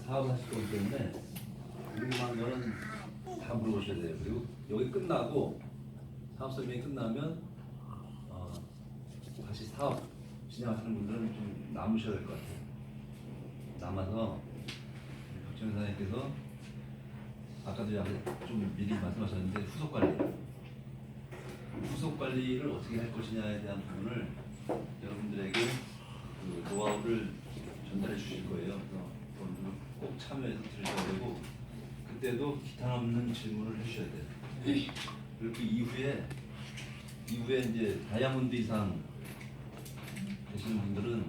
사업을 하실 거기 때문에 궁금한 거는 다 물어보셔야 돼요. 그리고 여기 끝나고 사업 설명이 끝나면 다시 사업 진행하시는 분들은 좀 남으셔야 될 것 같아요. 남아서 박정현 사장님께서 아까도 좀 미리 말씀하셨는데 후속 관리를 어떻게 할 것이냐에 대한 부분을 여러분들에게 그 노하우를 전달해 주실 거예요. 그래서 여러분들 꼭 참여해서 들으셔야 되고 그때도 기탄 없는 질문을 해주셔야 돼요. 그리고 그 이후에 이제 다이아몬드 이상 되시는 분들은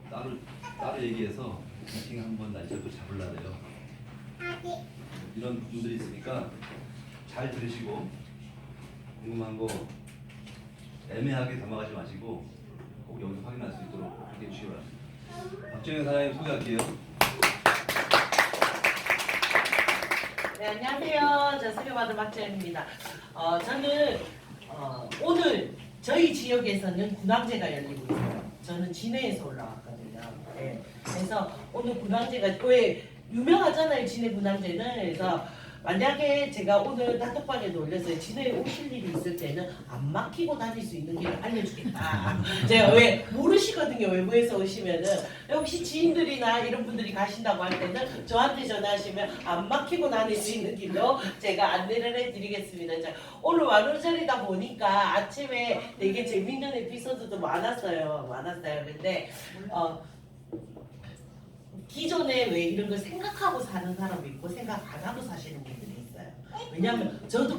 따로 얘기해서 미팅 한번 날짜도 잡으려 해요. 이런 분들이 있으니까 잘 들으시고 궁금한 거 애매하게 담아가지 마시고 꼭 여기서 확인할 수 있도록 그렇게 해주시기 바랍니다. 박정현 사장님 소개할게요. 네, 안녕하세요. 저 소개받은 박정현입니다. 저는 오늘 저희 지역에서는 군항제가 열리고 있어요. 저는 진해에서 올라왔거든요. 네. 그래서 오늘 군항제가 왜 유명하잖아요. 진해 군항제는. 그래서 만약에 제가 오늘 단톡방에도 올렸어요. 진해에 오실 일이 있을 때는 안 막히고 다닐 수 있는 길을 알려주겠다. 제가 왜 모르시거든요. 외부에서 오시면은 혹시 지인들이나 이런 분들이 가신다고 할 때는 저한테 전화하시면 안 막히고 다닐 수 있는 길로 제가 안내를 해드리겠습니다. 자, 오늘 만우절이다 보니까 아침에 되게 재밌는 에피소드도 많았어요. 근데 기존에 왜 이런 걸 생각하고 사는 사람이 있고 생각 안 하고 사시는 분들이 있어요. 왜냐하면 저도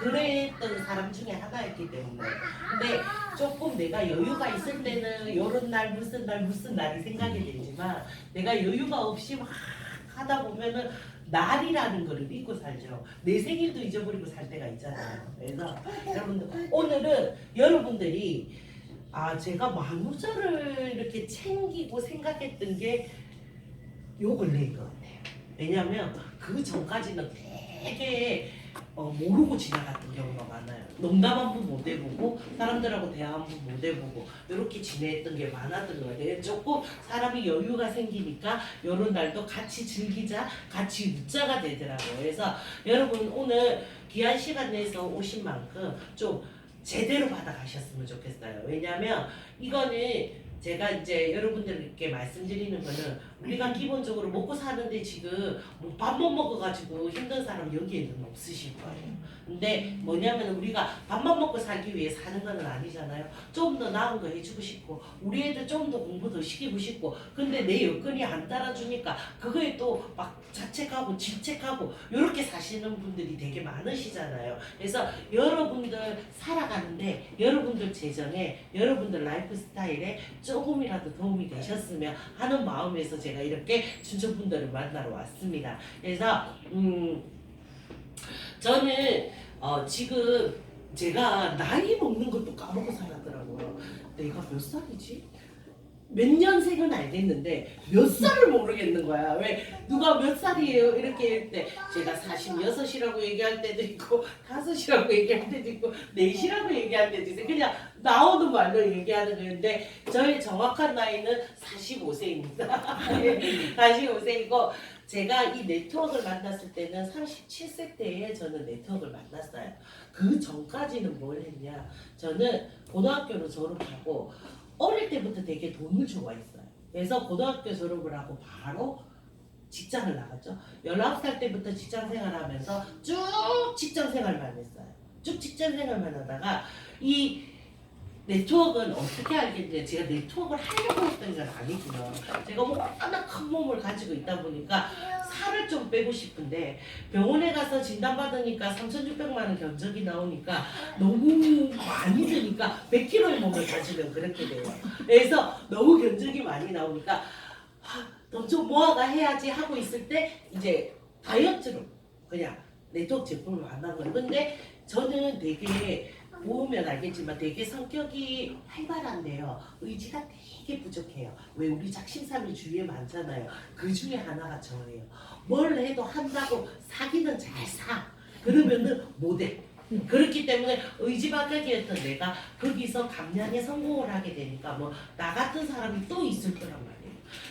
그랬던 사람 중에 하나였기 때문에. 근데 조금 내가 여유가 있을 때는 요런 날 무슨 날이 생각이 들지만 내가 여유가 없이 막 하다 보면은 날이라는 거를 잊고 살죠. 내 생일도 잊어버리고 살 때가 있잖아요. 그래서 여러분들 오늘은 여러분들이 제가 만우절을 이렇게 챙기고 생각했던 게 요 근래인 것 같아요. 왜냐하면 그 전까지는 되게 모르고 지나갔던 경우가 많아요. 농담 한 번 못 해보고 사람들하고 대화 한 번 못 해보고 이렇게 지냈던 게 많았던 것 같아요. 조금 사람이 여유가 생기니까 이런 날도 같이 즐기자, 같이 웃자가 되더라고요. 그래서 여러분 오늘 귀한 시간 내서 오신 만큼 좀 제대로 받아가셨으면 좋겠어요. 왜냐하면 이거는 제가 이제 여러분들께 말씀드리는 거는 우리가 기본적으로 먹고 사는데 지금 뭐 밥 못 먹어가지고 힘든 사람 여기에는 없으실 거예요. 근데 뭐냐면 우리가 밥만 먹고 살기 위해 사는 건 아니잖아요. 좀 더 나은 거 해주고 싶고 우리 애들 좀 더 공부 더 시키고 싶고 근데 내 여건이 안 따라주니까 그거에 또 막 자책하고 질책하고 이렇게 사시는 분들이 되게 많으시잖아요. 그래서 여러분들 살아가는데 여러분들 재정에 여러분들 라이프 스타일에 조금이라도 도움이 되셨으면 하는 마음에서 제가 이렇게 춘천분들을 만나러 왔습니다. 그래서 저는 지금 제가 나이 먹는 것도 까먹고 살았더라고요. 내가 몇 살이지? 몇 년생은 알겠는데 몇 살을 모르겠는 거야. 왜 누가 몇 살이에요? 이렇게 할 때 제가 46이라고 얘기할 때도 있고 5이라고 얘기할 때도 있고 4이라고 얘기할 때도 있어요. 그냥 나오는 말로 얘기하는 건데 저의 정확한 나이는 45세입니다. 45세이고 제가 이 네트워크를 만났을 때는 37세 때에 저는 네트워크를 만났어요. 그 전까지는 뭘 했냐. 저는 고등학교를 졸업하고 어릴 때부터 되게 돈을 좋아했어요. 그래서 고등학교 졸업을 하고 바로 직장을 나갔죠. 19살 때부터 직장 생활하면서 쭉 직장 생활만 했어요. 쭉 직장 생활만 하다가 이 네트워크는 어떻게 알겠는데 제가 네트워크를 하려고 했던 건 아니고요. 제가 뭐 워낙 큰 몸을 가지고 있다 보니까 살을 좀 빼고 싶은데 병원에 가서 진단받으니까 3,600만 원 견적이 나오니까 너무 많이 드니까 100kg의 몸을 가지면 그렇게 돼요. 그래서 너무 견적이 많이 나오니까 돈 좀 모아가 해야지 하고 있을 때 이제 다이어트로 그냥 네트워크 제품을 만난 거예요. 근데 저는 되게 보면 알겠지만 되게 성격이 활발한데요. 의지가 되게 부족해요. 왜 우리 작심삼일 주위에 많잖아요. 그 중에 하나가 저예요. 뭘 해도 한다고 사기는 잘 사. 그러면은 못해. 그렇기 때문에 의지박약이었던 내가 거기서 감량에 성공을 하게 되니까 뭐 나 같은 사람이 또 있을 거란 말이에요.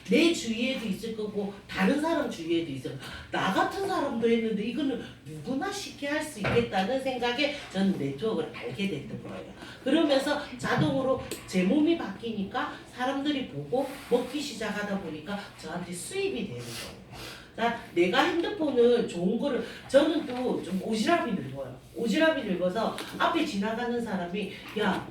내 주위에도 있을 거고 다른 사람 주위에도 있을 거고 나 같은 사람도 했는데 이거는 누구나 쉽게 할 수 있겠다는 생각에 저는 네트워크를 알게 됐던 거예요. 그러면서 자동으로 제 몸이 바뀌니까 사람들이 보고 먹기 시작하다 보니까 저한테 수입이 되는 거예요. 자, 내가 핸드폰을 좋은 거를 저는 또 좀 오지랖이 늙어요. 오지랖이 늙어서 앞에 지나가는 사람이 야,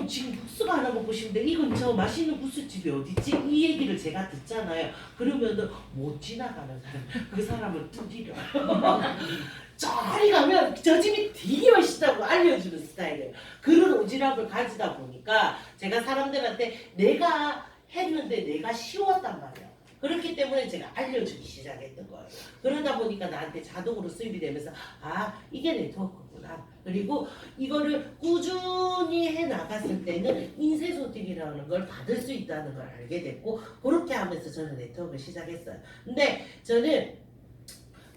지금 국수가 하나 먹고 싶은데 이건 저 맛있는 국수집이 어딨지? 이 얘기를 제가 듣잖아요. 그러면은 못 지나가는 사람, 그 사람을 두드려. 저리 가면 저 집이 되게 맛있다고 알려주는 스타일이에요. 그런 오지랖을 가지다 보니까 제가 사람들한테 내가 했는데 내가 쉬웠단 말이에요. 그렇기 때문에 제가 알려주기 시작했던 거예요. 그러다 보니까 나한테 자동으로 수입이 되면서 아 이게 네트워크구나. 그리고 이거를 꾸준히 해 나갔을 때는 인쇄소득이라는 걸 받을 수 있다는 걸 알게 됐고 그렇게 하면서 저는 네트워크를 시작했어요. 근데 저는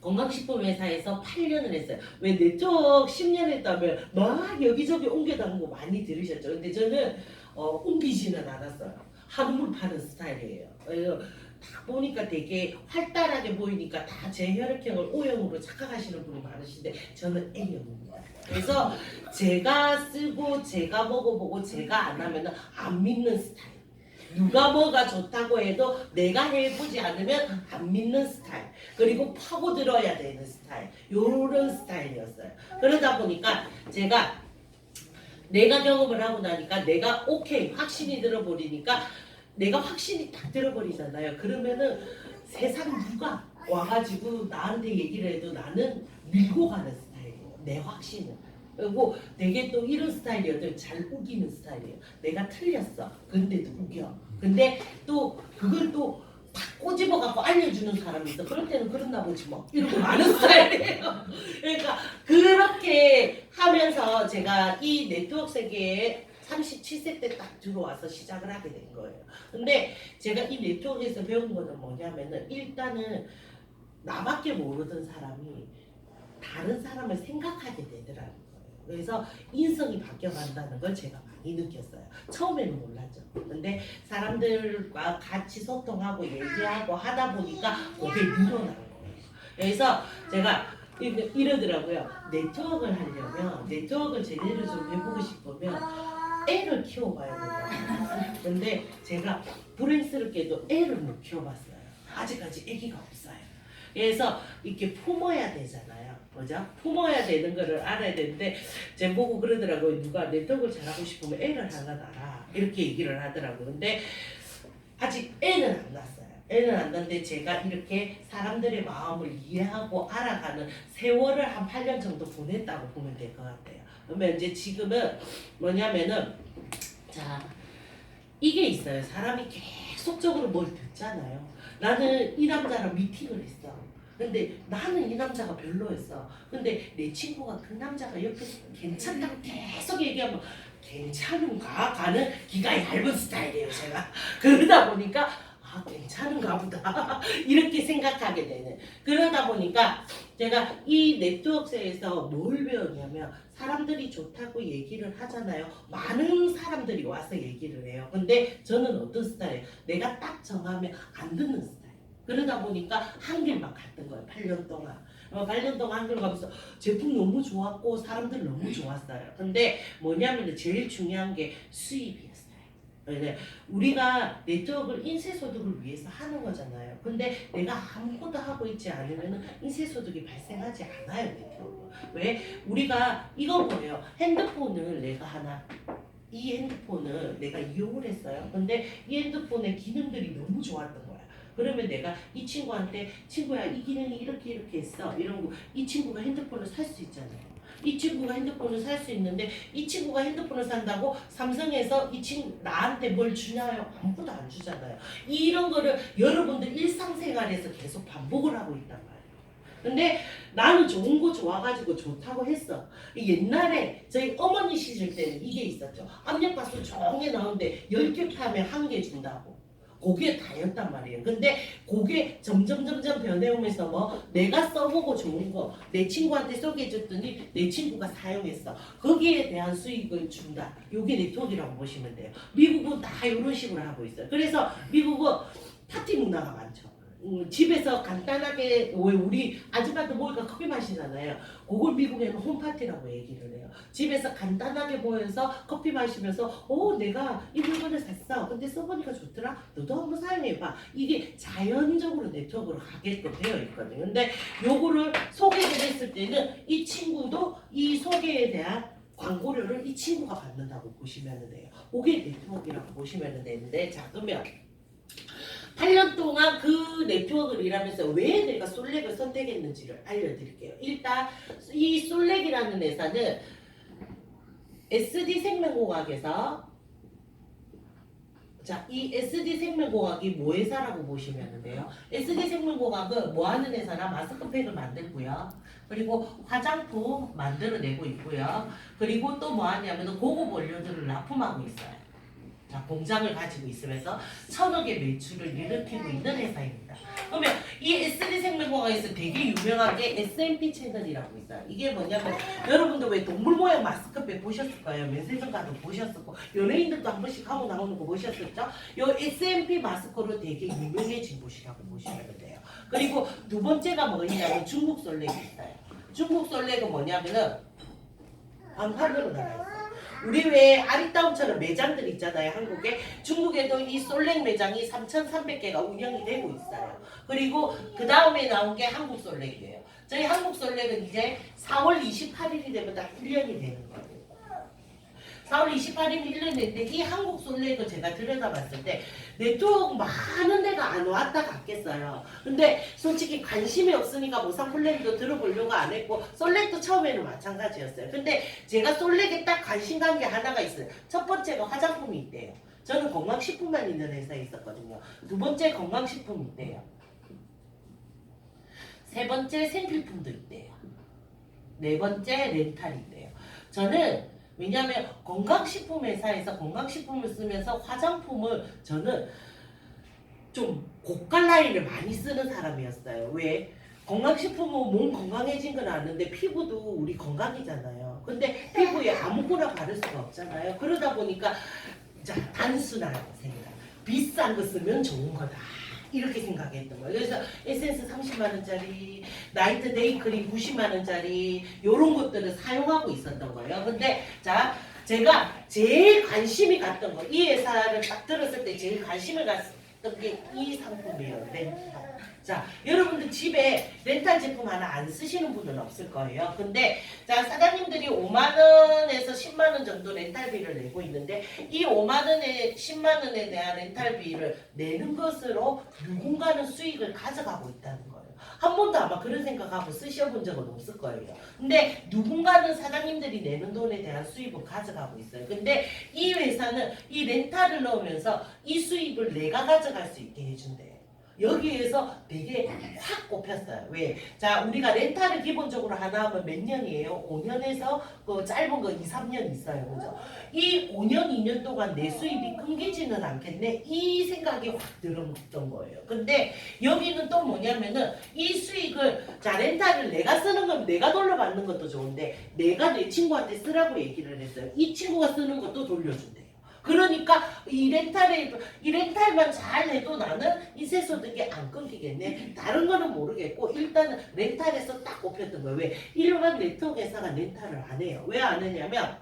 건강식품 회사에서 8년을 했어요. 왜 네트워크 10년 했다면 막 여기저기 옮겨다니고 많이 들으셨죠. 근데 저는 옮기지는 않았어요. 한물 파는 스타일이에요. 다 보니까 되게 활달하게 보이니까 다 제 혈액형을 O형으로 착각하시는 분이 많으신데 저는 A형입니다. 그래서 제가 쓰고 제가 먹어보고 제가 안 하면 안 믿는 스타일. 누가 뭐가 좋다고 해도 내가 해보지 않으면 안 믿는 스타일. 그리고 파고들어야 되는 스타일. 요런 스타일이었어요. 그러다 보니까 제가 내가 경험을 하고 나니까 내가 오케이 확신이 들어버리니까 내가 확신이 딱 들어버리잖아요. 그러면은 세상 누가 와가지고 나한테 얘기를 해도 나는 밀고 가는 스타일이에요. 내 확신을. 그리고 되게 또 이런 스타일이어도 잘 우기는 스타일이에요. 내가 틀렸어. 근데도 우겨. 근데 또 그걸 또 탁 꼬집어 갖고 알려주는 사람이 있어. 그럴 때는 그렇나 보지 뭐. 이러고 많은 스타일이에요. 그러니까 그렇게 하면서 제가 이 네트워크 세계에 37세 때 딱 들어와서 시작을 하게 된 거예요. 근데 제가 이 네트워크에서 배운 거는 뭐냐면은 일단은 나밖에 모르던 사람이 다른 사람을 생각하게 되더라는 거예요. 그래서 인성이 바뀌어간다는 걸 제가 많이 느꼈어요. 처음에는 몰랐죠. 근데 사람들과 같이 소통하고 얘기하고 하다 보니까 그게 늘어나는 거예요. 그래서 제가 이러더라고요. 네트워크를 하려면 네트워크를 제대로 좀 해보고 싶으면 애를 키워봐야 된다. 근데 제가 불행스럽게도 애를 못 키워봤어요. 아직까지 애기가 없어요. 그래서 이렇게 품어야 되잖아요. 그죠? 품어야 되는 거를 알아야 되는데 제 보고 그러더라고요. 누가 네트워크를 잘하고 싶으면 애를 하나 낳아라. 이렇게 얘기를 하더라고요. 근데 아직 애는 안 낳았어요. 애는 안 낳는데 제가 이렇게 사람들의 마음을 이해하고 알아가는 세월을 한 8년 정도 보냈다고 보면 될 것 같아요. 그러면 이제 지금은 뭐냐면은 자 이게 있어요. 사람이 계속적으로 뭘 듣잖아요. 나는 이 남자랑 미팅을 했어. 근데 나는 이 남자가 별로였어. 근데 내 친구가 그 남자가 옆에서 괜찮다고 계속 얘기하면 괜찮은가? 가는 기가 얇은 스타일이에요, 제가. 그러다 보니까 아, 괜찮은가 보다. 이렇게 생각하게 되는. 그러다 보니까 제가 이 네트워크에서 뭘 배웠냐면 사람들이 좋다고 얘기를 하잖아요. 많은 사람들이 와서 얘기를 해요. 근데 저는 어떤 스타일이에요? 내가 딱 정하면 안 듣는 스타일. 그러다 보니까 한 길만 갔던 거예요. 8년 동안. 8년 동안 한 길 가면서 제품 너무 좋았고 사람들 너무 좋았어요. 근데 뭐냐면 제일 중요한 게 수입이었어요. 우리가 네트워크를 인쇄소득을 위해서 하는 거잖아요. 근데 내가 아무것도 하고 있지 않으면 인쇄소득이 발생하지 않아요. 네트워크. 왜? 우리가 이건 뭐예요? 핸드폰을 내가 하나 이 핸드폰을 내가 이용을 했어요. 근데 이 핸드폰의 기능들이 너무 좋았던 거야. 그러면 내가 이 친구한테 친구야 이 기능이 이렇게 했어 이러고 이 친구가 핸드폰을 살 수 있잖아요. 이 친구가 핸드폰을 살 수 있는데 이 친구가 핸드폰을 산다고 삼성에서 이 친구 나한테 뭘 주냐요? 아무것도 안 주잖아요. 이런 거를 여러분들 일상생활에서 계속 반복을 하고 있단 말이에요. 근데 나는 좋은 거 좋아가지고 좋다고 했어. 옛날에 저희 어머니 시절 때는 이게 있었죠. 압력밥솥 종에 나오는데 10개 파면 1개 준다고. 그게 다였단 말이에요. 근데 그게 점점 변해오면서 뭐 내가 써보고 좋은 거 내 친구한테 소개해줬더니 내 친구가 사용했어. 거기에 대한 수익을 준다. 요게 네트워크라고 보시면 돼요. 미국은 다 이런 식으로 하고 있어요. 그래서 미국은 파티 문화가 많죠. 집에서 간단하게 왜 우리 아줌마들 모이니까 커피 마시잖아요. 그걸 미국에는 홈파티라고 얘기를 해요. 집에서 간단하게 모여서 커피 마시면서 내가 이 물건을 샀어. 근데 써보니까 좋더라. 너도 한번 사용해봐. 이게 자연적으로 네트워크로 가게끔 되어 있거든요. 근데 요거를 소개를 했을 때는 이 친구도 이 소개에 대한 광고료를 이 친구가 받는다고 보시면 돼요. 그게 네트워크라고 보시면 되는데, 자 그러면 8년 동안 그 네트워크를 일하면서 왜 내가 솔렉을 선택했는지를 알려드릴게요. 일단 이 솔렉이라는 회사는 SD생명공학에서, 자, 이 SD생명공학이 뭐 회사라고 보시면 돼요. SD생명공학은 뭐 하는 회사나 마스크팩을 만들고요. 그리고 화장품 만들어내고 있고요. 그리고 또 뭐 하냐면 고급 원료들을 납품하고 있어요. 자, 공장을 가지고 있으면서 1,000억의 매출을 일으키고 있는 회사입니다. 그러면 이 SD생명공학에서 되게 유명한 게 SMP 채널이라고 있어요. 이게 뭐냐면 여러분들 왜 동물 모양 마스크팩 보셨을 거예요. 면세점 가도 보셨었고 연예인들도 한 번씩 하고 나오는 거 보셨었죠? 요 SMP 마스크로 되게 유명해진 곳이라고 보시면 돼요. 그리고 두 번째가 뭐냐면 중국 솔렉이 있어요. 중국 솔렉은 뭐냐면은 방판으로 나가 있어요. 우리 왜 아리따움처럼 매장들 있잖아요, 한국에. 중국에도 이 솔렉 매장이 3,300개가 운영이 되고 있어요. 그리고 그 다음에 나온 게 한국 솔렉이에요. 저희 한국 솔렉은 이제 4월 28일이 되면 다 1년이 되는 거예요. 4월 28일이 1년 됐는데 이 한국 솔렉을 제가 들여다봤을 때 네트워크 많은 데가 안 왔다 갔겠어요. 근데 솔직히 관심이 없으니까 모상 플랜도 들어보려고 안 했고 솔렉도 처음에는 마찬가지였어요. 근데 제가 솔렉에 딱 관심 간 게 하나가 있어요. 첫 번째가 화장품이 있대요. 저는 건강식품만 있는 회사에 있었거든요. 두 번째 건강식품이 있대요. 세 번째 생필품도 있대요. 네 번째 렌탈이 있대요. 저는 왜냐하면 건강식품 회사에서 건강식품을 쓰면서 화장품을 저는 좀 고가 라인을 많이 쓰는 사람이었어요. 왜? 건강식품은 몸 건강해진 건 아는데 피부도 우리 건강이잖아요. 근데 피부에 아무거나 바를 수가 없잖아요. 그러다 보니까 자, 단순한 생각. 비싼 거 쓰면 좋은 거다. 이렇게 생각했던 거예요. 그래서 에센스 30만원짜리, 나이트 데이크림 90만원짜리 이런 것들을 사용하고 있었던 거예요. 근데 자, 제가 제일 관심이 갔던 거, 이 회사를 딱 들었을 때 제일 관심을 갔던 게 이 상품이에요. 렌탈. 자, 여러분들 집에 렌탈 제품 하나 안 쓰시는 분은 없을 거예요. 근데 자, 사장님들이 5만원에서 10만원 정도 렌탈비를 내고 있는데 이 5만원에 10만원에 대한 렌탈비를 내는 것으로 누군가는 수익을 가져가고 있다는 거예요. 한 번도 아마 그런 생각하고 쓰셔본 적은 없을 거예요. 근데 누군가는 사장님들이 내는 돈에 대한 수입을 가져가고 있어요. 근데 이 회사는 이 렌탈을 넣으면서 이 수입을 내가 가져갈 수 있게 해준대요. 여기에서 되게 확 꼽혔어요. 왜? 자, 우리가 렌탈을 기본적으로 하나 하면 몇 년이에요? 5년에서 그 짧은 거 2, 3년 있어요. 그죠? 이 5년, 2년 동안 내 수입이 끊기지는 않겠네? 이 생각이 확 들었던 거예요. 근데 여기는 또 뭐냐면은 이 수익을, 자, 렌탈을 내가 쓰는 건 내가 돌려받는 것도 좋은데 내가 내 친구한테 쓰라고 얘기를 했어요. 이 친구가 쓰는 것도 돌려준대요. 그러니까 이 렌탈만 잘 해도 나는 인쇄소득이 안 끊기겠네. 다른 거는 모르겠고 일단은 렌탈에서 딱 꼽혔던 거예요. 왜? 일반 네트워크 회사가 렌탈을 안 해요. 왜 안 하냐면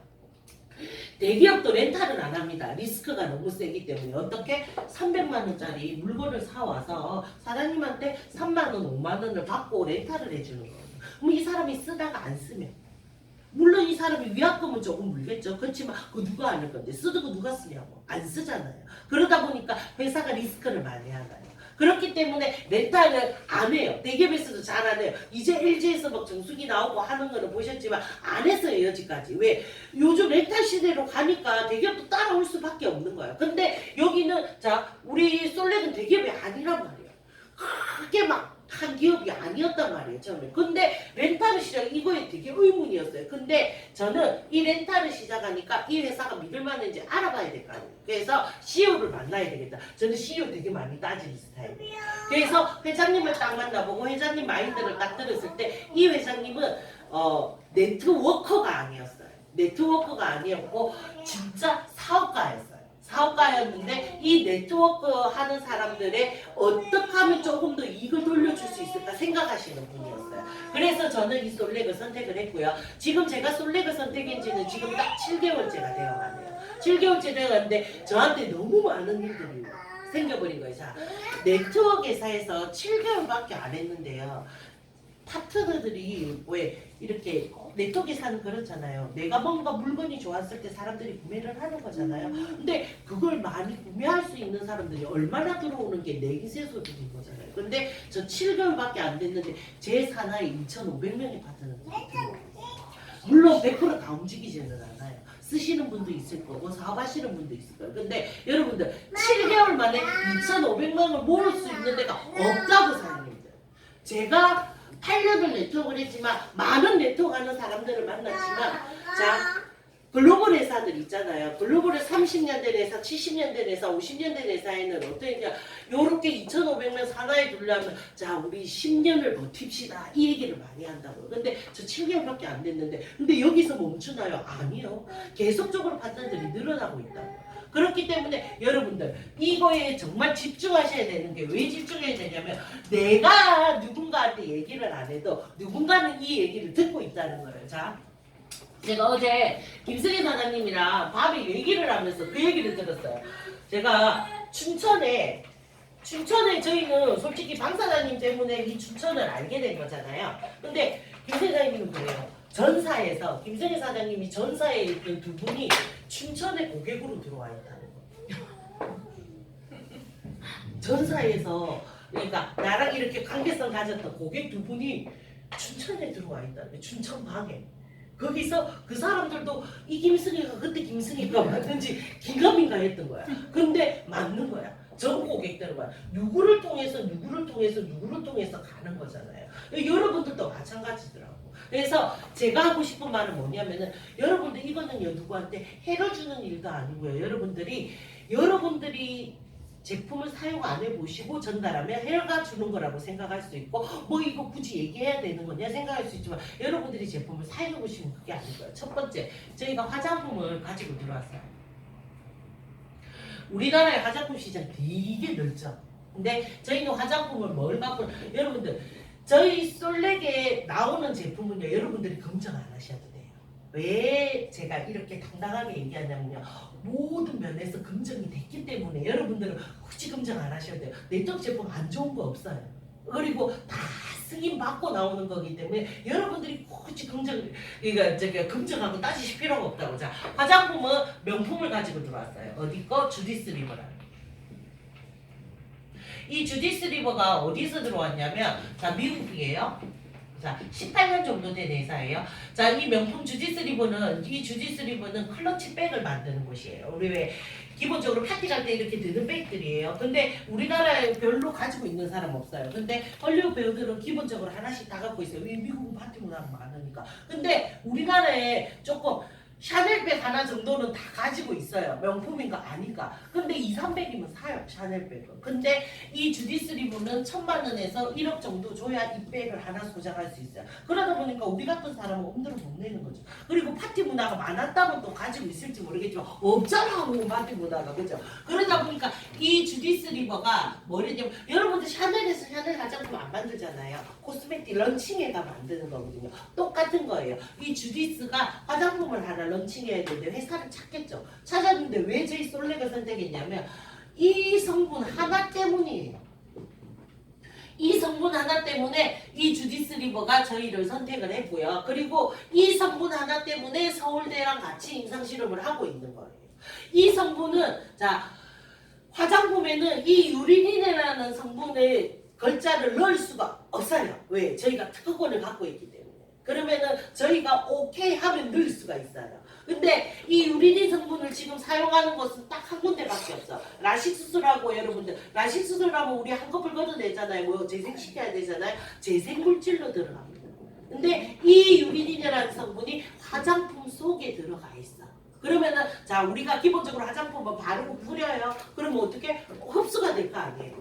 대기업도 렌탈은 안 합니다. 리스크가 너무 세기 때문에. 어떻게? 300만 원짜리 물건을 사와서 사장님한테 3만 원, 5만 원을 받고 렌탈을 해주는 거예요. 그럼 이 사람이 쓰다가 안 쓰면 물론 이 사람이 위약금은 조금 물겠죠. 그렇지만 그거 누가 안 할 건데 쓰는 거 누가 쓰냐고. 안 쓰잖아요. 그러다 보니까 회사가 리스크를 많이 하나요. 그렇기 때문에 렌탈을 안 해요. 대기업에서도 잘 안 해요. 이제 LG에서 막 정수기 나오고 하는 거는 보셨지만 안 했어요. 여지까지. 왜? 요즘 렌탈 시대로 가니까 대기업도 따라올 수밖에 없는 거예요. 근데 여기는 자, 우리 솔렉은 대기업이 아니란 말이에요. 크게 막 한 기업이 아니었단 말이에요, 처음에. 근데 렌탈을 시작, 이거에 되게 의문이었어요. 근데 저는 이 렌탈을 시작하니까 이 회사가 믿을만한지 알아봐야 될 거 아니에요. 그래서 CEO를 만나야 되겠다. 저는 CEO 되게 많이 따지는 스타일이에요. 그래서 회장님을 딱 만나보고 회장님 마인드를 딱 들었을 때 이 회장님은 네트워커가 아니었어요. 네트워커가 아니었고 진짜 사업가였어요. 사업가였는데 이 네트워크 하는 사람들의 어떻게 하면 조금 더 이익을 돌려줄 수 있을까 생각하시는 분이었어요. 그래서 저는 이 솔렉을 선택을 했고요. 지금 제가 솔렉을 선택한 지는 지금 딱 7개월째가 되어가네요. 7개월째 되어가는데 저한테 너무 많은 일들이 생겨버린 거예요. 자, 네트워크 회사에서 7개월밖에 안 했는데요. 파트너들이 왜 이렇게 네트워크에 사는 그렇잖아요. 내가 뭔가 물건이 좋았을 때 사람들이 구매를 하는 거잖아요. 근데 그걸 많이 구매할 수 있는 사람들이 얼마나 들어오는 게 내기세소들인 거잖아요. 근데 저 7개월밖에 안 됐는데 제 산하에 2,500명의 파트너들이 들어오고 물론 100%다 움직이지는 않아요. 쓰시는 분도 있을 거고 사업하시는 분도 있을 거예요. 근데 여러분들 7개월 만에 2,500명을 모을 수 있는 데가 없다고 사장님들. 제가 8년을 네트워크를 했지만 많은 네트워크 하는 사람들을 만났지만 자 글로벌 회사들 있잖아요. 글로벌의 30년 된 회사, 70년 된 회사, 50년 된 회사에는 어떠냐 요렇게 2,500명 산하에 두려면 자 우리 10년을 버팁시다 이 얘기를 많이 한다고요. 근데 저 7개월밖에 안 됐는데 근데 여기서 멈추나요? 아니요. 계속적으로 파트너들이 늘어나고 있다고요. 그렇기 때문에 여러분들 이거에 정말 집중하셔야 되는 게 왜 집중해야 되냐면 내가 누군가한테 얘기를 안 해도 누군가는 이 얘기를 듣고 있다는 거예요. 자, 제가 어제 김승희 사장님이랑 밤에 얘기를 하면서 그 얘기를 들었어요. 제가 춘천에 저희는 솔직히 방 사장님 때문에 이 춘천을 알게 된 거잖아요. 근데 김승희 사장님은 그래요. 전사에서 김승희 사장님이 전사에 있던 두 분이 춘천에 고객으로 들어와 있다는 거예요. 전사에서 그러니까 나랑 이렇게 관계성 가졌던 고객 두 분이 춘천에 들어와 있다는 거예요. 춘천 방에. 거기서 그 사람들도 이 김승희가 그때 김승희가 맞는지 긴가민가 했던 거야. 근데 맞는 거야. 전 고객들은 거야. 누구를 통해서 가는 거잖아요. 여러분들도 마찬가지더라고. 그래서 제가 하고 싶은 말은 뭐냐면은 여러분들 이거는요 누구한테 해를 주는 일도 아니고요. 여러분들이 제품을 사용 안 해보시고 전달하면 해가 주는 거라고 생각할 수 있고 뭐 이거 굳이 얘기해야 되는 거냐 생각할 수 있지만 여러분들이 제품을 사용해보시면 그게 아니고요. 첫 번째 저희가 화장품을 가지고 들어왔어요. 우리나라의 화장품 시장 되게 넓죠. 근데 저희는 화장품을 뭘 갖고 여러분들 저희 솔렉에 나오는 제품은요 여러분들이 검증 안 하셔도 돼요. 왜 제가 이렇게 당당하게 얘기하냐면요 모든 면에서 검증이 됐기 때문에 여러분들은 굳이 검증 안 하셔도 돼요. 네트워크 제품 안 좋은 거 없어요. 그리고 다 승인 받고 나오는 거기 때문에 여러분들이 굳이 검증하고 따지실 필요가 없다고. 자, 화장품은 명품을 가지고 들어왔어요. 어디 거? 주디스 리버라는. 이 주디스 리버가 어디서 들어왔냐면 자 미국이에요. 자 18년 정도 된 회사예요. 자 이 명품 주디스 리버는 클러치 백을 만드는 곳이에요. 우리 왜 기본적으로 파티 갈 때 이렇게 드는 백들이에요. 근데 우리나라에 별로 가지고 있는 사람 없어요. 근데 헐리우드 배우들은 기본적으로 하나씩 다 갖고 있어요. 왜 미국은 파티 문화가 많으니까. 근데 우리나라에 조금 샤넬백 하나 정도는 다 가지고 있어요. 명품인가 아닌가. 근데 2, 300이면 사요. 샤넬백은. 근데 이 주디스 리브는 1,000만 원에서 1억 정도 줘야 이 백을 하나 소장할 수 있어요. 그러다 보니까 우리 같은 사람은 엄두를 못 내는 거죠. 그리고 파티 문화가 많았다면 또 가지고 있을지 모르겠지만 없잖아. 파티 문화가. 그죠? 그러다 보니까 이 주디스 리버가 뭐냐면 여러분들 샤넬에서 샤넬 화장품 안 만들잖아요. 코스메틱 런칭회가 만드는 거거든요. 똑같은 거예요. 이 주디스가 화장품을 하나 런칭해야 되는데 회사를 찾겠죠. 찾았는데 왜 저희 솔렉을 선택했냐면 이 성분 하나 때문이에요. 이 성분 하나 때문에 이 주디스 리버가 저희를 선택을 했고요. 그리고 이 성분 하나 때문에 서울대랑 같이 임상실험을 하고 있는 거예요. 이 성분은 자 화장품에는 이 유리닌이라는 성분의 글자를 넣을 수가 없어요. 왜? 저희가 특허권을 갖고 있기 때문에. 그러면은 저희가 오케이 하면 넣을 수가 있어요. 근데 이 유리닌 성분을 지금 사용하는 것은 딱 한 군데밖에 없어. 라식 수술하고 여러분들 라식 수술하면 우리 한꺼풀 걷어내잖아요. 뭐 재생시켜야 되잖아요. 재생물질로 들어갑니다. 근데 이 유리닌이라는 성분이 화장품 속에 들어가 있어. 그러면은 자 우리가 기본적으로 화장품을 바르고 뿌려요. 그러면 어떻게 흡수가 될 거 아니에요.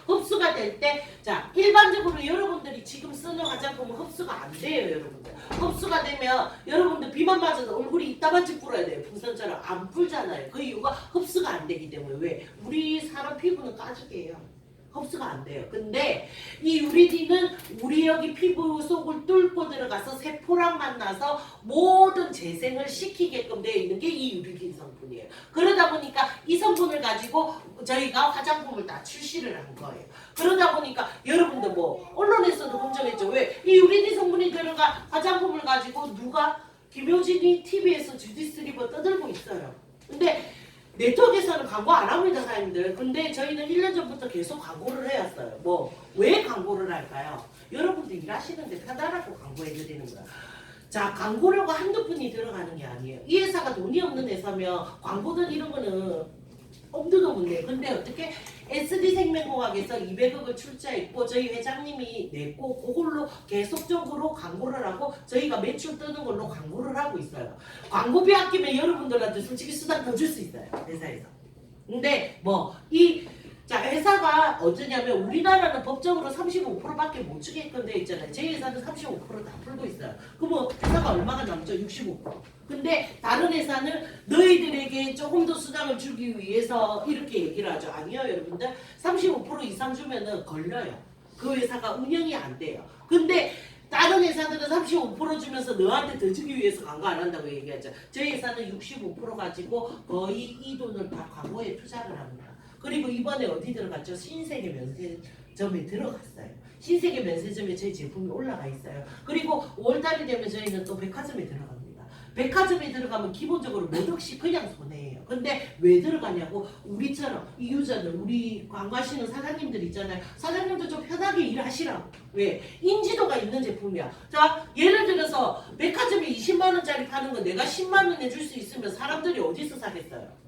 흡수가 흡수가 될 때, 자, 일반적으로 여러분들이 지금 쓰는 화장품은 흡수가 안 돼요, 여러분들. 흡수가 되면 여러분들 비만 맞아도 얼굴이 이따만치 불어야 돼요. 풍선처럼 안 불잖아요. 그 이유가 흡수가 안 되기 때문에. 왜? 우리 사람 피부는 까죽이에요. 흡수가 안 돼요. 근데 이 유리딘은 우리 여기 피부 속을 뚫고 들어가서 세포랑 만나서 모든 재생을 시키게끔 되어 있는 게 이 유리딘 성분이에요. 그러다 보니까 이 성분을 가지고 저희가 화장품을 다 출시를 한 거예요. 그러다 보니까 여러분들 뭐 언론에서도 검증했죠. 왜? 이 유리딘 성분이 들어간 화장품을 가지고 누가 김효진이 TV에서 주디스 리버 떠들고 있어요. 근데 네트워크에서는 광고 안 합니다, 사장님들. 근데 저희는 1년 전부터 계속 광고를 해왔어요. 뭐, 왜 광고를 할까요? 여러분들 일하시는데 편안하고 광고해드리는 거야. 자, 광고료가 한두 푼이 들어가는 게 아니에요. 이 회사가 돈이 없는 회사면 광고든 이런 거는 엄두도 못 내요. 근데 어떻게 SD생명공학에서 200억을 출자했고 저희 회장님이 냈고 그걸로 계속적으로 광고를 하고 저희가 매출 뜨는 걸로 광고를 하고 있어요. 광고비 아끼면 여러분들한테 솔직히 수당 더 줄 수 있어요. 회사에서. 근데 자, 회사가 어쩌냐면 우리나라는 법적으로 35%밖에 못 주게끔 돼 있잖아요. 제 회사는 35%다 풀고 있어요. 그러면 회사가 얼마가 남죠? 65%. 근데 다른 회사는 너희들에게 조금 더 수당을 주기 위해서 이렇게 얘기를 하죠. 아니요, 여러분들. 35% 이상 주면은 걸려요. 그 회사가 운영이 안 돼요. 근데 다른 회사들은 35% 주면서 너한테 더 주기 위해서 광고 안 한다고 얘기하죠. 저희 회사는 65% 가지고 거의 이 돈을 다 광고에 투자를 합니다. 그리고 이번에 어디 들어갔죠? 신세계 면세점에 들어갔어요. 신세계 면세점에 저희 제품이 올라가 있어요. 그리고 5월달이 되면 저희는 또 백화점에 들어갑니다. 백화점에 들어가면 기본적으로 몇 억씩 그냥 손해예요. 근데 왜 들어가냐고 우리처럼 이 유저들 우리 광고하시는 사장님들 있잖아요. 사장님도 좀 편하게 일하시라고. 왜? 인지도가 있는 제품이야. 자, 예를 들어서 백화점에 20만 원짜리 파는 거 내가 10만 원에 줄 수 있으면 사람들이 어디서 사겠어요?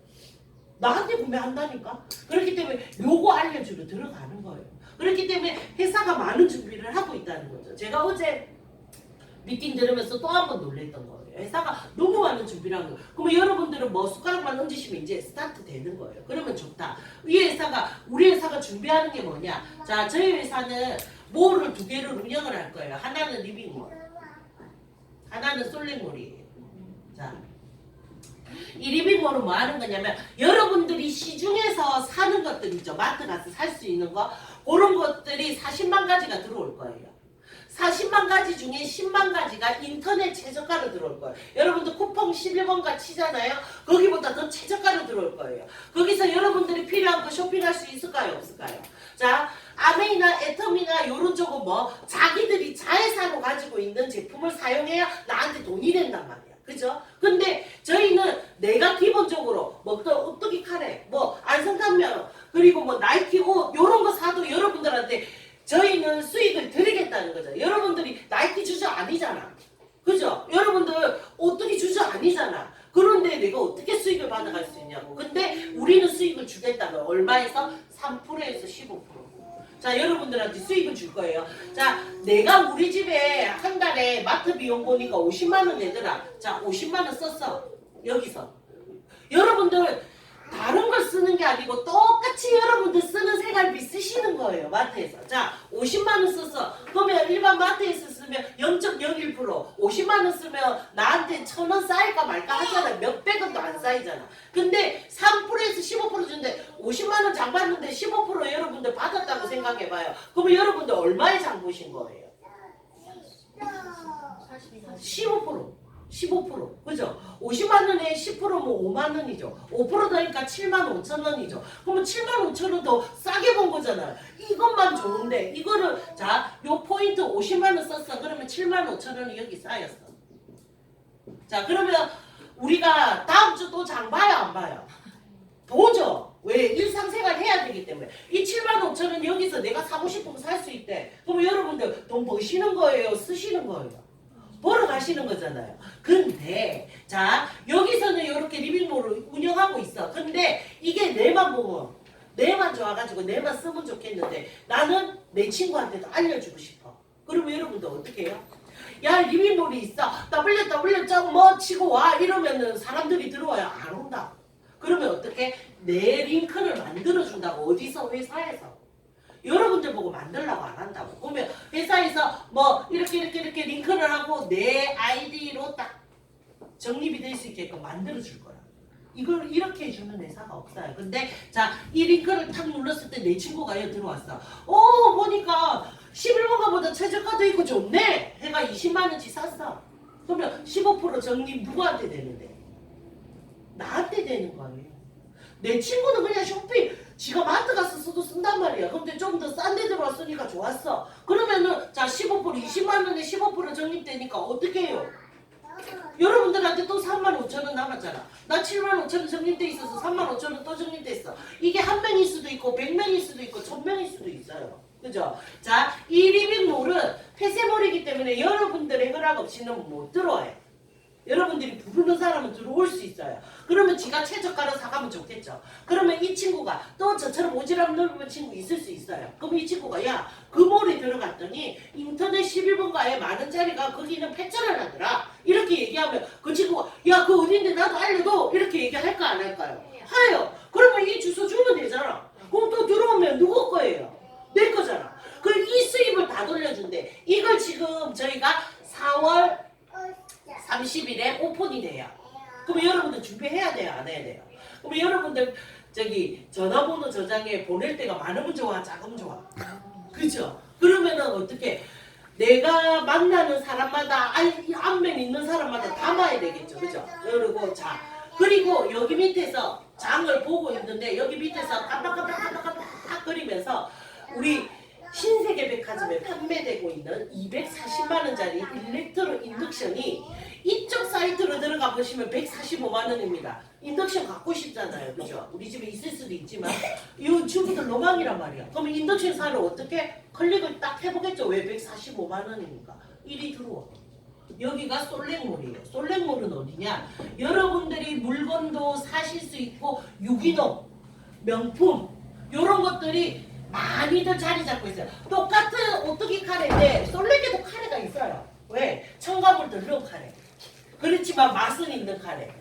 나한테 구매한다니까. 그렇기 때문에 요거 알려주러 들어가는 거예요. 그렇기 때문에 회사가 많은 준비를 하고 있다는 거죠. 제가 어제 미팅 들으면서 또 한 번 놀랬던 거예요. 회사가 너무 많은 준비를 한 거예요. 그러면 여러분들은 뭐 숟가락만 얹으시면 이제 스타트 되는 거예요. 그러면 좋다. 우리 회사가 준비하는 게 뭐냐. 자, 저희 회사는 몰을 2개를 운영을 할 거예요. 하나는 리빙몰, 하나는 솔랭몰이에요. 자, 이 리빙몰은 뭐 하는 거냐면 여러분들이 시중에서 사는 것들 있죠. 마트 가서 살 수 있는 거 그런 것들이 40만 가지가 들어올 거예요. 40만 가지 중에 10만 가지가 인터넷 최저가로 들어올 거예요. 여러분들 쿠폰 11번가 치잖아요. 거기보다 더 최저가로 들어올 거예요. 거기서 여러분들이 필요한 거 쇼핑할 수 있을까요? 없을까요? 자, 아메이나 애텀이나 요런 쪽은 자기들이 자회사로 가지고 있는 제품을 사용해야 나한테 돈이 된단 말이야. 그죠? 근데 저희는 내가 기본적으로 또 오뚜기 카레, 안성탕면, 그리고 나이키 옷 요런 거 사도 여러분들한테 저희는 수익을 드리겠다는 거죠. 여러분들이 나이키 주주 아니잖아. 그죠? 여러분들 오뚜기 주주 아니잖아. 그런데 내가 어떻게 수익을 받아갈 수 있냐고. 근데 우리는 수익을 주겠다는 거예요. 얼마에서? 3%에서 15%. 자, 여러분들한테 수익을 줄 거예요. 자, 내가 우리 집에 한 달에 마트 비용 보니까 50만 원 내더라. 자, 50만 원 썼어. 여기서. 여러분들 다른 걸 쓰는 게 아니고 똑같이 여러분들 쓰는 생활비 쓰시는 거예요. 마트에서. 자, 50만 원 썼어. 그러면 일반 마트에서 쓰면 0.01%, 50만 원 쓰면 나한테 1,000원 쌓일까 말까 하잖아요. 몇백 원도 안 쌓이잖아. 근데 3%에서 15% 주는데 50만 원 장 받는데 15% 여러분들 받았다고 생각해봐요. 그러면 여러분들 얼마에 장 보신 거예요? 15%. 15%. 그죠? 50만 원에 10%면 5만 원이죠. 5% 더니까 7만 5천 원이죠. 그러면 7만 5천 원 더 싸게 본 거잖아요. 이것만 좋은데 이거를 자, 요 포인트 50만 원 썼어. 그러면 7만 5천 원이 여기 쌓였어. 자, 그러면 우리가 다음 주 또 장 봐요, 안 봐요? 보죠. 왜? 일상생활 해야 되기 때문에. 이 7만 5천 원 여기서 내가 사고 싶으면 살 수 있대. 그러면 여러분들 돈 버시는 거예요? 쓰시는 거예요? 보러 가시는 거잖아요. 근데 자, 여기서는 이렇게 리빙몰을 운영하고 있어. 근데 이게 내만 보면 내만 좋아가지고 내만 쓰면 좋겠는데 나는 내 친구한테도 알려주고 싶어. 그러면 여러분들 어떻게 해요? 야, 리빙몰이 있어. www.뭐 치고 와 이러면은 사람들이 들어와요. 안 온다. 그러면 어떻게? 내 링크를 만들어준다고. 어디서? 회사에서. 여러분들 보고 만들라고 안 한다고. 그러면 회사에서 뭐 이렇게 링크를 하고 내 아이디로 딱 정립이 될 수 있게끔 만들어 줄 거야. 이걸 이렇게 해주는 회사가 없어요. 근데 자, 이 링크를 탁 눌렀을 때 내 친구가 여기 들어왔어. 보니까 11번가보다 최저가도 있고 좋네. 해가 20만 원치 샀어. 그러면 15% 적립 누구한테 되는데? 나한테 되는 거예요. 내 친구는 그냥 쇼핑 지가 마트 가서 써도 쓴단 말이야. 근데 좀 더 싼 데 들어왔으니까 좋았어. 그러면은 자 15% 20만 원에 15% 적립되니까 어떻게 해요? 여러분들한테 또 3만 5천 원 남았잖아. 나 7만 5천 원 적립돼 있어서 3만 5천 원 또 적립됐어. 이게 한 명일 수도 있고 100명일 수도 있고 1000명일 수도 있어요. 그죠? 자, 이 리빙몰은 폐쇄몰이기 때문에 여러분들의 허락 없이는 못 들어와요. 여러분들이 부르는 사람은 들어올 수 있어요. 그러면 지가 최저가로 사가면 좋겠죠. 그러면 이 친구가 또 저처럼 오지랖 넓은 친구 있을 수 있어요. 그럼 이 친구가 야, 그 몰에 들어갔더니 인터넷 11번가에 만원짜리가 거기는 폐차를 하더라. 이렇게 얘기하면 그 친구가 야, 그 어딘데 나도 알려줘. 이렇게 얘기할까 안 할까요? 하요. 그러면 이 주소 주면 되잖아. 그럼 또 들어오면 누구 거예요? 내 거잖아. 그럼 이 수입을 다 돌려준대. 이걸 지금 저희가 4월 30일에 오픈이 돼요. 그럼 여러분들 준비해야 돼요? 안 해야 돼요? 그럼 여러분들 저기 전화번호 저장해 보낼 때가 많으면 좋아? 작으면 좋아? 그죠? 그러면은 어떻게 내가 만나는 사람마다 안면 있는 사람마다 담아야 되겠죠. 그죠? 그리고 자 그리고 여기 밑에서 장을 보고 있는데 여기 밑에서 깜빡깜빡깜빡깜빡 거리면서 우리 신세계 백화점에 판매되고 있는 240만 원짜리 일렉트로 인덕션이 이쪽 사이트로 들어가 보시면 145만 원입니다. 인덕션 갖고 싶잖아요. 그죠? 우리 집에 있을 수도 있지만 이 친구들 로망이란 말이야. 그러면 인덕션 사러 어떻게 클릭을 딱 해보겠죠. 왜 145만 원이니까. 일이 들어와. 여기가 솔랭몰이에요. 솔랭몰은 어디냐? 여러분들이 물건도 사실 수 있고 유기농, 명품 이런 것들이 많이들 자리 잡고 있어요. 똑같은 오뚜기 카레인데 솔랭에도 카레가 있어요. 왜? 첨가물 덜 넣은 카레. 그렇지만 맛은 있는 카레.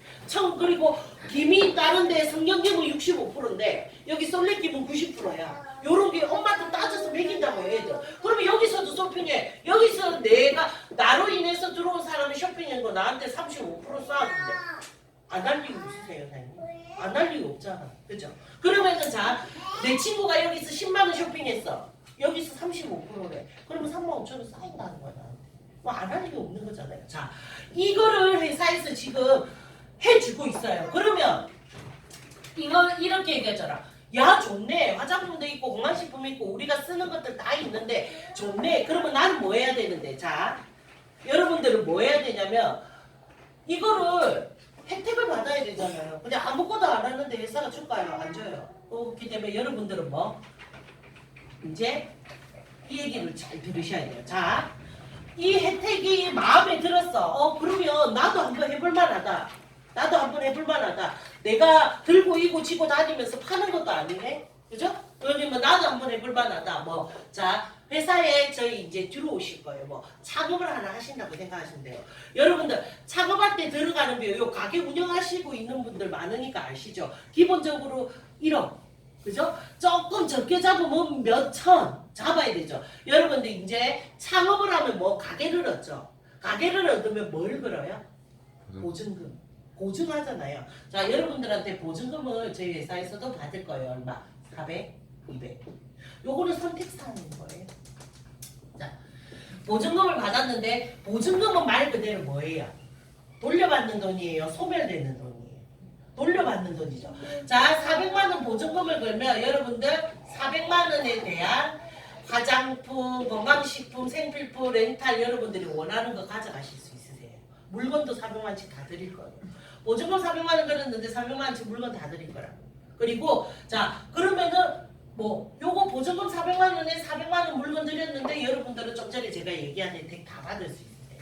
그리고 김이 다른데 성경김은 65%인데 여기 솔랭김은 90%야. 요런 게 엄마한테 따져서 먹인다고 해, 애들. 그러면 여기서도 쇼핑해. 여기서 내가 나로 인해서 들어온 사람이 쇼핑한 거 나한테 35% 쏴주는데 안 할 리가 없으세요, 사장님? 안 할 리가 없잖아. 그죠? 그러면은 자, 내 친구가 여기서 10만 원 쇼핑했어. 여기서 35%래. 그러면 3만 5천 원 쌓인다는 거야, 나한테. 뭐 안 할 리가 없는 거잖아요. 자, 이거를 회사에서 지금 해주고 있어요. 그러면 이걸 이렇게 얘기하잖아. 야, 좋네. 화장품도 있고 건강식품 있고 우리가 쓰는 것들 다 있는데 좋네. 그러면 나는 뭐 해야 되는데? 자, 여러분들은 뭐 해야 되냐면 이거를 혜택을 받아야 되잖아요. 근데 아무것도 안 하는데 회사가 줄까요? 안 줘요. 그렇기 때문에 여러분들은 뭐 이제 이 얘기를 잘 들으셔야 돼요. 자, 이 혜택이 마음에 들었어. 그러면 나도 한번 해볼 만하다. 나도 한번 해볼 만하다. 내가 들고 이고 지고 다니면서 파는 것도 아니네. 그죠? 그러면 나도 한번 해볼 만하다. 뭐, 자, 회사에 저희 이제 들어오실 거예요. 뭐, 창업을 하나 하신다고 생각하시면 돼요. 여러분들, 창업할 때 들어가는 비용, 요 가게 운영하시고 있는 분들 많으니까 아시죠? 기본적으로 1억. 그죠? 조금 적게 잡으면 몇 천 잡아야 되죠. 여러분들 이제 창업을 하면 뭐 가게를 얻죠. 가게를 얻으면 뭘 걸어요? 보증금. 보증하잖아요. 자, 여러분들한테 보증금을 저희 회사에서도 받을 거예요. 얼마? 400, 200. 요거는 선택사항인 거예요. 자, 보증금을 받았는데 보증금은 말 그대로 뭐예요? 돌려받는 돈이에요? 소멸되는 돈이에요? 돌려받는 돈이죠. 자, 400만 원 보증금을 걸면 여러분들 400만 원에 대한 화장품, 건강식품, 생필품, 렌탈 여러분들이 원하는 거 가져가실 수 있으세요. 물건도 400만원씩 다 드릴 거예요. 보증금 400만 원 걸었는데 400만 원씩 물건 다 드릴 거라고. 그리고 자, 그러면은 뭐 요거 보증금 400만 원에 400만 원 물건 드렸는데 여러분들은 좀 전에 제가 얘기한 혜택 다 받을 수 있으세요.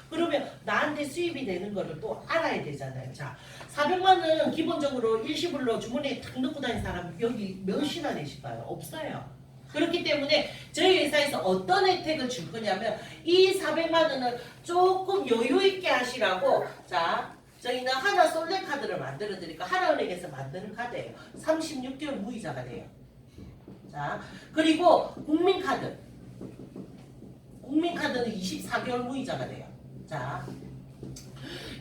그러면 나한테 수입이 되는 거를 또 알아야 되잖아요. 자, 400만 원 기본적으로 일시불로 주머니에 탁 넣고 다니는 사람 여기 몇이나 되실까요? 없어요. 그렇기 때문에 저희 회사에서 어떤 혜택을 줄 거냐면 이 400만 원을 조금 여유 있게 하시라고 자, 저희는 하나 솔레 카드를 만들어 드릴까 하나은행에서 만드는 카드예요. 36개월 무이자가 돼요. 자, 그리고 국민카드. 국민카드는 24개월 무이자가 돼요. 자,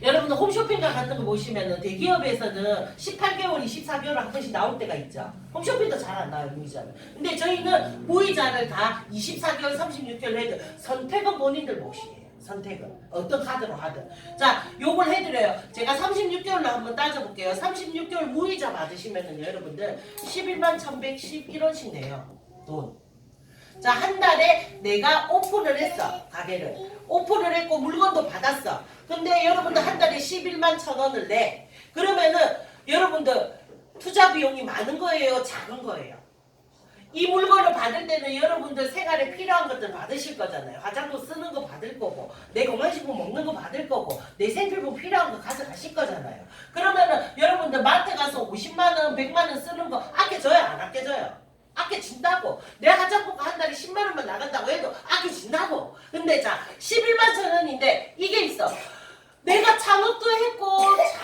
여러분들 홈쇼핑과 같은 거 보시면은 대기업에서는 18개월, 24개월 한 번씩 나올 때가 있죠. 홈쇼핑도 잘 안 나와요, 무이자는. 근데 저희는 무이자를 다 24개월, 36개월 해도 선택은 본인들 몫이에요. 선택은 어떤 카드로 하든. 자, 요걸 해드려요. 제가 36개월로 한번 따져볼게요. 36개월 무이자 받으시면은 여러분들 11만 1111원씩 내요. 돈. 자, 한 달에 내가 오픈을 했어. 가게를. 오픈을 했고 물건도 받았어. 근데 여러분들 한 달에 11만 1,000원을 내. 그러면은 여러분들 투자 비용이 많은 거예요? 작은 거예요? 이 물건을 받을 때는 여러분들 생활에 필요한 것들 받으실 거잖아요. 화장품 쓰는 거 받을 거고, 내 건강식품 먹는 거 받을 거고, 내 생필품 필요한 거 가져가실 거잖아요. 그러면은 여러분들 마트 가서 50만 원, 100만 원 쓰는 거 아껴줘요? 안 아껴줘요? 아껴진다고. 내 화장품가 한 달에 10만 원만 나간다고 해도 아껴진다고. 근데 자, 11만 1,000원인데 이게 있어. 내가 창업도 했고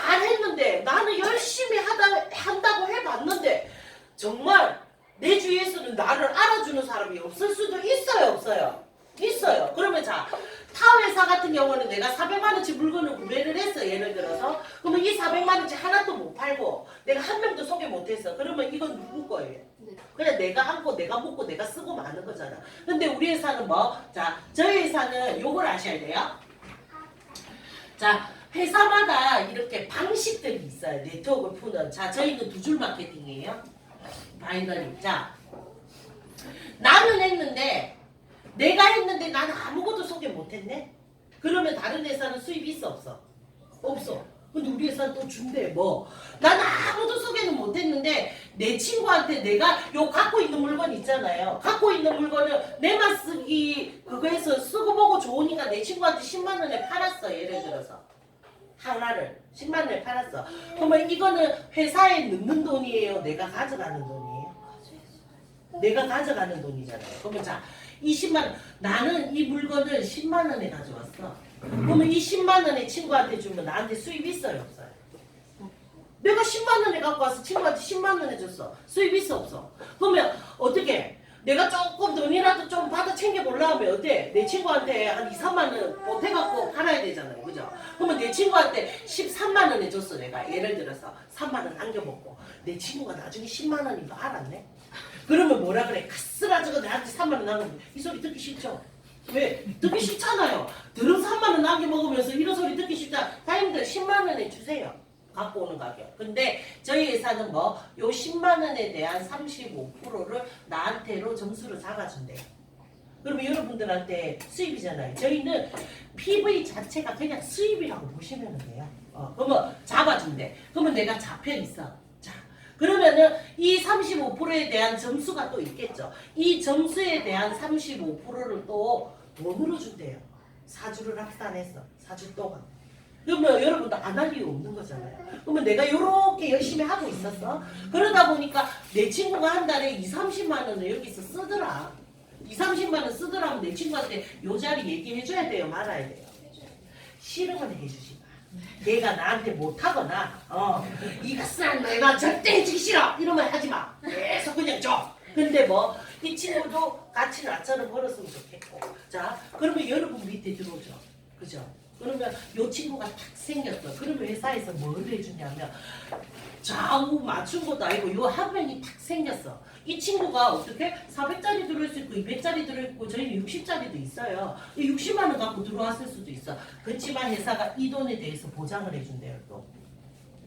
잘했는데 나는 열심히 한다고 해봤는데 정말 내 주위에서는 나를 알아주는 사람이 없을 수도 있어요, 없어요? 있어요. 그러면 자, 타 회사 같은 경우는 내가 400만 원치 물건을 구매를 했어, 예를 들어서. 그러면 이 400만 원치 하나도 못 팔고 내가 한 명도 소개 못했어. 그러면 이건 누구 거예요? 그냥 내가 한거 내가 먹고 내가 쓰고 마는 거잖아. 근데 우리 회사는 뭐? 자, 저희 회사는 요걸 아셔야 돼요. 자, 회사마다 이렇게 방식들이 있어요. 네트워크를 푸는. 자, 저희는 두 줄 마케팅이에요. 바이너리. 자, 나는 했는데 내가 했는데 나는 아무것도 소개 못했네? 그러면 다른 회사는 수입이 있어 없어? 없어. 근데 우리 회사는 또 준대. 뭐 나는 아무도 소개는 못했는데 내 친구한테 내가 요 갖고 있는 물건 있잖아요. 갖고 있는 물건을 내만 쓰기 그거에서 쓰고 보고 좋으니까 내 친구한테 10만 원에 팔았어. 예를 들어서 하나를 10만 원에 팔았어. 그러면 이거는 회사에 넣는 돈이에요? 내가 가져가는 돈이에요? 내가 가져가는 돈이잖아요. 그러면 자, 20만 원. 나는 이 물건을 10만 원에 가져왔어. 그러면 이 10만 원에 친구한테 주면 나한테 수입 있어요, 없어요? 내가 10만 원에 갖고 와서 친구한테 10만 원에 줬어. 수입 있어, 없어? 그러면 어떻게? 내가 조금 돈이라도 좀 받아 챙겨보려고 하면 어때? 내 친구한테 한 2, 3만 원 보태갖고 팔아야 되잖아요. 그죠? 그러면 내 친구한테 13만 원에 줬어, 내가. 예를 들어서 3만 원 남겨먹고. 내 친구가 나중에 10만 원인 거 알았네? 그러면 뭐라 그래? 가스라지고 나한테 3만 원 남겨먹고. 이 소리 듣기 싫죠? 왜? 듣기 싫잖아요. 들은 3만 원 남겨먹으면서 이런 소리 듣기 싫다. 사장님들 10만 원에 주세요. 갖고 오는 가격. 근데 저희 회사는 뭐 요 10만 원에 대한 35%를 나한테로 점수를 잡아준대요. 그러면 여러분들한테 수입이잖아요. 저희는 PV 자체가 그냥 수입이라고 보시면 돼요. 그러면 잡아준대. 그러면 내가 잡혀 있어. 자, 그러면은 이 35%에 대한 점수가 또 있겠죠. 이 점수에 대한 35%를 또 돈으로 준대요. 4주를 합산해서 4주 동안. 그러면 여러분도 안 할 이유 없는 거잖아요. 그러면 내가 이렇게 열심히 하고 있었어. 그러다 보니까 내 친구가 한 달에 2, 30만 원을 여기서 쓰더라. 2, 30만 원 쓰더라면 내 친구한테 요 자리 얘기해줘야 돼요? 말아야 돼요? 싫으면 해주지 마. 얘가 나한테 못하거나 이거 쓰란 내가 절대 해주기 싫어 이러면 하지 마. 계속 그냥 줘. 근데 뭐 이 친구도 같이 나처럼 벌었으면 좋겠고. 자, 그러면 여러분 밑에 들어오죠. 그죠? 그러면 요 친구가 탁 생겼어. 그러면 회사에서 뭘 해주냐면 좌우 맞춘 것도 아니고 요 화면이 탁 생겼어. 이 친구가 어떻게 400짜리 들어올 수 있고 200짜리 들어있고 저희는 60짜리도 있어요. 60만 원 갖고 들어왔을 수도 있어. 그렇지만 회사가 이 돈에 대해서 보장을 해준대요. 또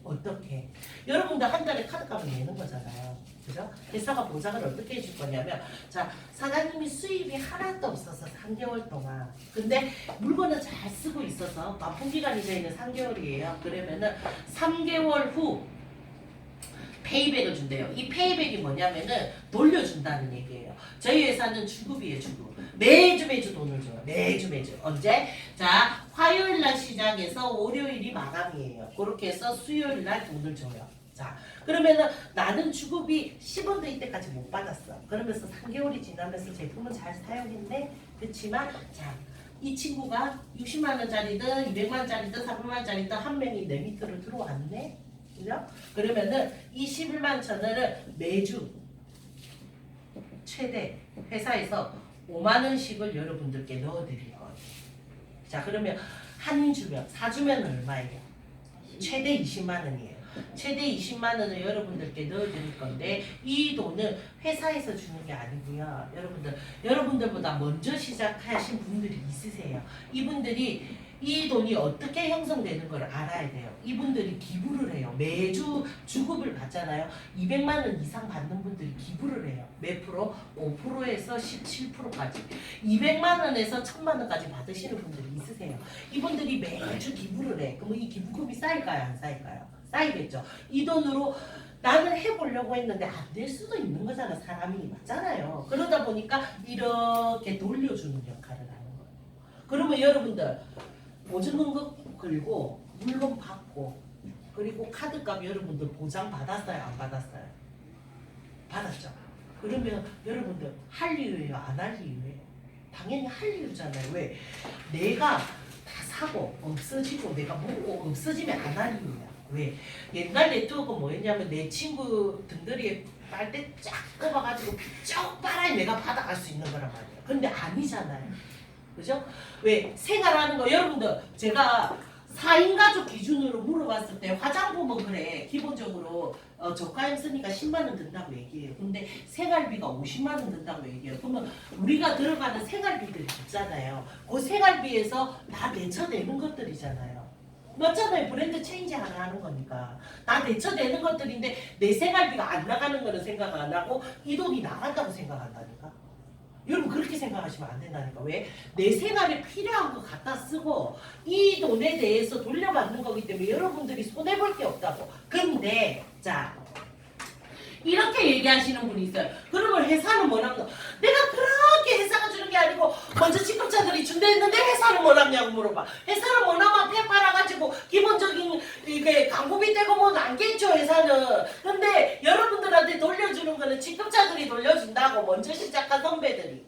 어떻게? 여러분들 한 달에 카드값을 내는 거잖아요. 그죠? 회사가 보장을 어떻게 해줄 거냐면 자, 사장님이 수입이 하나도 없어서 3개월 동안 근데 물건을 잘 쓰고 있어서 납품기간이 저희는 3개월이에요. 그러면은 3개월 후 페이백을 준대요. 이 페이백이 뭐냐면은 돌려준다는 얘기예요. 저희 회사는 주급이에요, 주급. 매주 돈을 줘요. 매주. 언제? 자, 화요일날 시작해서 월요일이 마감이에요. 그렇게 해서 수요일날 돈을 줘요. 자, 그러면은 나는 주급이 10원도 이때까지 못 받았어. 그러면서 3개월이 지나면서 제품은 잘 사용했네. 그렇지만 자, 이 친구가 60만 원짜리든 200만 원짜리든 300만 원짜리든 한 명이 내 밑으로 들어왔네. 그죠? 그러면은 이 11만 1,000원을 매주 최대 회사에서 5만 원씩을 여러분들께 넣어드릴 거예요. 자 그러면 한 주면 4주면 얼마예요? 최대 20만 원이에요. 최대 20만 원을 여러분들께 넣어드릴 건데 이 돈은 회사에서 주는 게 아니고요. 여러분들보다 먼저 시작하신 분들이 있으세요. 이분들이 이 돈이 어떻게 형성되는 걸 알아야 돼요. 이분들이 기부를 해요. 매주 주급을 받잖아요. 200만 원 이상 받는 분들이 기부를 해요. 몇 프로? 5%에서 17%까지. 200만 원에서 1000만 원까지 받으시는 분들이 있으세요. 이분들이 매주 기부를 해. 그럼 이 기부금이 쌓일까요? 안 쌓일까요? 쌓이겠죠. 이 돈으로 나는 해보려고 했는데 안 될 수도 있는 거잖아. 사람이 맞잖아요. 그러다 보니까 이렇게 돌려주는 역할을 하는 거예요. 그러면 여러분들 보증금 걸고 물건 받고 그리고 카드값 여러분들 보장 받았어요? 안 받았어요? 받았죠. 그러면 여러분들 할 이유예요? 안 할 이유예요? 당연히 할 이유잖아요. 왜? 내가 다 사고 없어지고 내가 먹고 없어지면 안 할 이유야. 왜? 옛날 네트워크 뭐였냐면 내 친구 등들이 빨대 쫙 꼽아가지고 쭉 빨아야 내가 받아갈 수 있는 거란 말이에요. 근데 아니잖아요. 그죠? 왜? 생활하는 거 여러분들 제가 4인 가족 기준으로 물어봤을 때 화장품은 그래 기본적으로 저가형 쓰니까 10만 원 든다고 얘기해요. 근데 생활비가 50만 원 든다고 얘기해요. 그러면 우리가 들어가는 생활비들이 있잖아요. 그 생활비에서 다 대처되는 것들이잖아요. 맞잖아요. 브랜드 체인지 하나 하는 거니까 다 대처되는 것들인데 내 생활비가 안 나가는 거는 생각 안 하고 이 돈이 나간다고 생각한다니까. 여러분 그렇게 생각하시면 안 된다니까. 왜? 내 생활에 필요한 거 갖다 쓰고 이 돈에 대해서 돌려받는 거기 때문에 여러분들이 손해볼 게 없다고. 근데 자 이렇게 얘기하시는 분이 있어요. 그러면 회사는 뭐 남노? 내가 그렇게 회사가 주는 게 아니고 먼저 직급자들이 준다 했는데 회사는 뭐 남냐고 물어봐. 회사는 뭐 남아 폐 팔아가지고 기본적인 이게 광고비 떼고 뭐 남겠죠 회사는. 근데 여러분들한테 돌려주는 거는 직급자들이 돌려준다고 먼저 시작한 선배들이.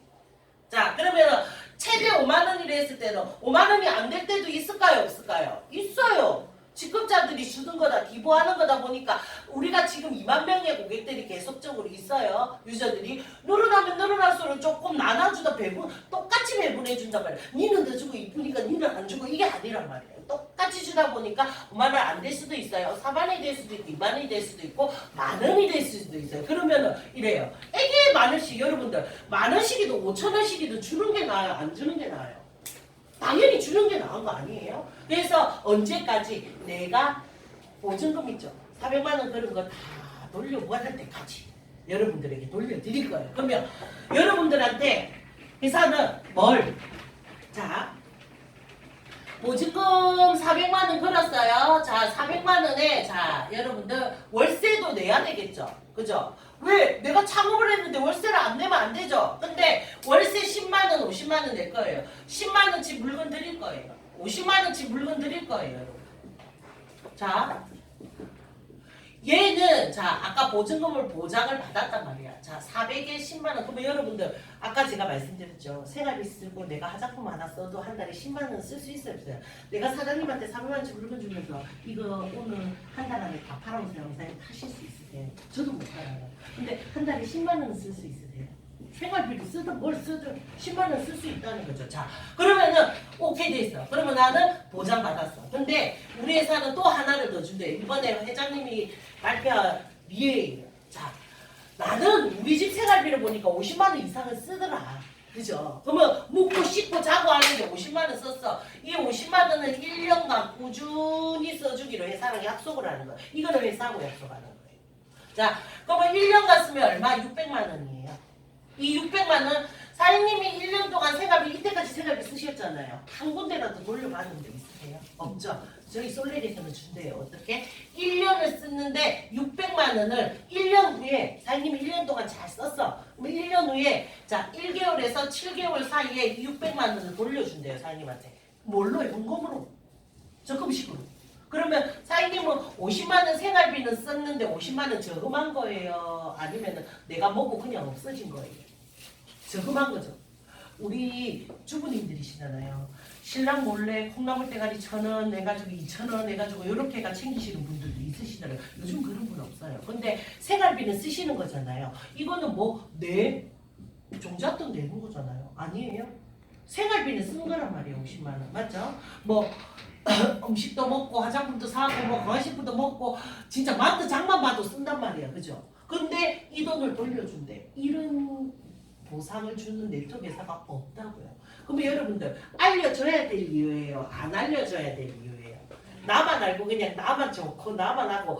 자 그러면 최대 5만 원이라 했을 때는 5만 원이 안 될 때도 있을까요 없을까요? 있어요. 직급자들이 주는 거다 기부하는 거다 보니까 우리가 지금 2만 명의 고객들이 계속적으로 있어요. 유저들이 늘어나면 늘어날수록 조금 나눠주다 배분 똑같이 배분해 준단 말이에요. 니는 더 주고 이쁘니까 니는 안 주고 이게 아니란 말이에요. 똑같이 주다 보니까 5만 원 안 될 수도 있어요. 4만 원이 될 수도 있고 2만 원이 될 수도 있고 만 원이 될 수도 있어요. 그러면은 이래요. 이게 만 원씩 여러분들 만 원씩이도 5천 원씩이도 주는 게 나아요? 안 주는 게 나아요? 당연히 주는 게 나은 거 아니에요? 그래서 언제까지 내가 보증금 있죠? 400만 원 그런 거 다 돌려 무한할 때까지 여러분들에게 돌려드릴 거예요. 그러면 여러분들한테 회사는 뭘? 자 보증금 400만 원 걸었어요. 자 400만 원에 자 여러분들 월세도 내야 되겠죠? 그죠? 왜? 내가 창업을 했는데 월세를 안 내면 안 되죠. 근데 월세 10만 원, 50만 원 낼 거예요. 10만 원치 물건 드릴 거예요. 50만 원치 물건 드릴 거예요, 여러분. 자, 얘는 자 아까 보증금을 보장을 받았단 말이야. 자 400에 10만 원. 그러면 여러분들 아까 제가 말씀드렸죠. 생활비 쓰고 내가 화장품 하나 써도 한 달에 10만 원 쓸 수 있어요, 없어요? 내가 사장님한테 400만 원치 물건 주면서 이거 오늘 한 달 안에 다 팔아오세요. 사장님 하실 수 있으세요? 저도 못 팔아요. 근데 한 달에 10만 원 쓸 수 있으세요? 생활비를 쓰든 뭘 쓰든 10만 원 쓸 수 있다는 거죠. 자, 그러면은 오케이 돼 있어. 그러면 나는 보장 받았어. 근데 우리 회사는 또 하나를 더 준대. 이번에 회장님이 발표한 미래예요. 자, 나는 우리 집 생활비를 보니까 50만 원 이상은 쓰더라. 그죠? 그러면 묵고 씻고 자고 하는데 50만 원 썼어. 이 50만 원은 1년간 꾸준히 써주기로 회사랑 약속을 하는 거예요. 이거는 회사하고 약속하는 거예요. 자, 그러면 1년간 쓰면 얼마? 600만 원이에요. 이 600만 원 사장님이 1년 동안 생활비 이때까지 생활비 쓰셨잖아요. 한 군데라도 돌려받은 데 있으세요? 없죠. 저희 솔레리에서는 준대요. 어떻게? 1년을 쓰는데 600만 원을 1년 후에 사장님이 1년 동안 잘 썼어. 그럼 1년 후에 자 1개월에서 7개월 사이에 600만 원을 돌려준대요. 사장님한테. 뭘로? 연금으로. 적금식으로. 그러면 사장님은 50만 원 생활비는 썼는데 50만 원 저금한 거예요? 아니면 내가 먹고 그냥 없어진 거예요? 저금한 거죠. 우리 주부님들이시잖아요. 신랑 몰래 콩나물 대가리 1,000원 내가지고 2,000원 내가지고 이렇게가 챙기시는 분들도 있으시잖아요. 요즘 그런 분 없어요. 근데 생활비는 쓰시는 거잖아요. 이거는 뭐 내 종잣돈 내는 거잖아요. 아니에요? 생활비는 쓴 거란 말이에요. 50만 원 맞죠? 뭐 음식도 먹고 화장품도 사고 뭐 건식품도 먹고 진짜 마트 장만 봐도 쓴단 말이야. 그죠? 근데 이 돈을 돌려준대. 이런 보상을 주는 네트워크 회사가 없다고요. 그러면 여러분들 알려줘야 될 이유예요? 안 알려줘야 될 이유예요? 나만 알고 그냥 나만 좋고 나만 하고